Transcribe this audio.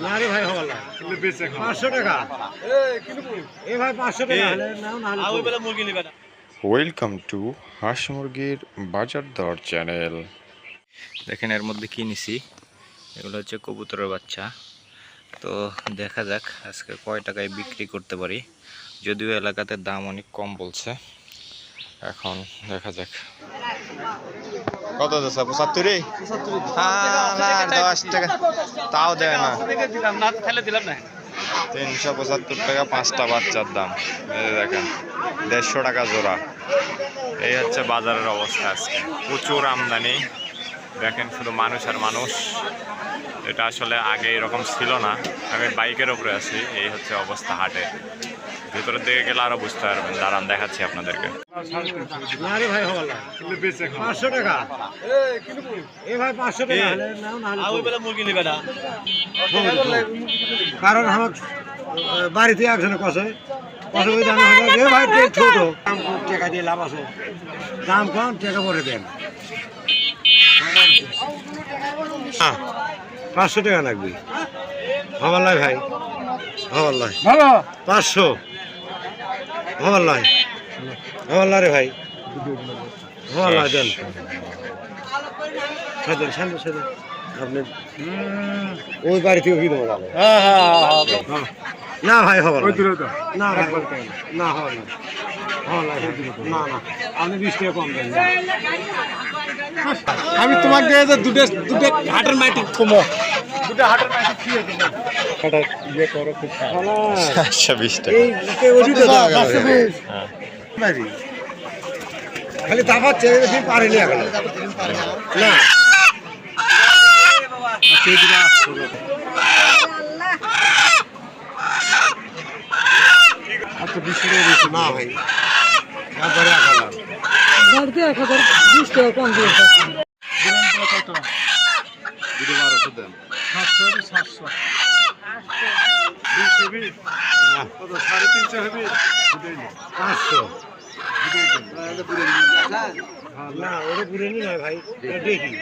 না রে ভাই হওয়ালা 500 টাকা এ ভাই 500 টাকা হলে নাও না ওই বেলা মুরগি নিবে না। ওয়েলকাম টু হাঁস মুরগির বাজার দর চ্যানেল। দেখেন এর মধ্যে কি নিছি, এগুলো হচ্ছে কবুতরের বাচ্চা। তো দেখা যাক আজকে কয় টাকায় বিক্রি করতে পারি, যদিও এলাকাতে দাম অনেক কম বলছে। এখন দেখা যাক কত দিচ্ছে 75 10 টাকা তাও দেয় না, 375 টাকা 5টা বাচ্চার দাম। এই দেখেন 150 টাকা জোড়া। এই হচ্ছে বাজারের অবস্থা আজকে, প্রচুর আমদানি। দেখেন শুধু মানুষ আর মানুষ, এটা আসলে আগে এরকম ছিল না। আমি বাইকের উপরে আছি, এই হচ্ছে অবস্থা হাটে। ভিতরের দিকে গেলে আরো বুঝতে পারবেন, দাঁড়ান দেখাচ্ছি আপনাদেরকে। না রে ভাই হওয়ালা 500 টাকা এ ভাই 500 টাকা হলে নাও না ওই বেলা মুরগি নিবে না। কারণ আমার বাড়িতে একজনে কষে ওই দাম হলো এ ভাই ছোট দাম টাকা দিয়ে লাভ আছে, দাম কম টাকা পরে দেন। 500 টাকা লাগবে হওয়াল্লাই ভাই, হওয়াল্লাই ভালো 500 হওয়াল্লাই হওয়াল্লা রে ভাই হওয়াল্লাই দেন সাদেন সাদেন সাদেন আপনি ওই বাড়ি থেকে কি দেবো না ভাই হওয়াল না ভাই না হওয়াল্লাই হওয়াল্লাই না না আপনি 20 টাকা কম দেন। আমি তোমাকে দুটো হাটের মাটি কমো দুটো হাটের মাটি খেয়ে দেবো হাটার ইয়ে করো খুব 20 টাকা খালি দাবার চেয়ে বেশি পারেনি এখন না আচ্ছা 20 টাকা বেশি না ভাই একবারে 1000 20 টাকা কম দিয়ে কত দুটো 1200 দেন 700 220 না কত 350 হবে 500 না ওটা পুরে নি না ভাই দেখি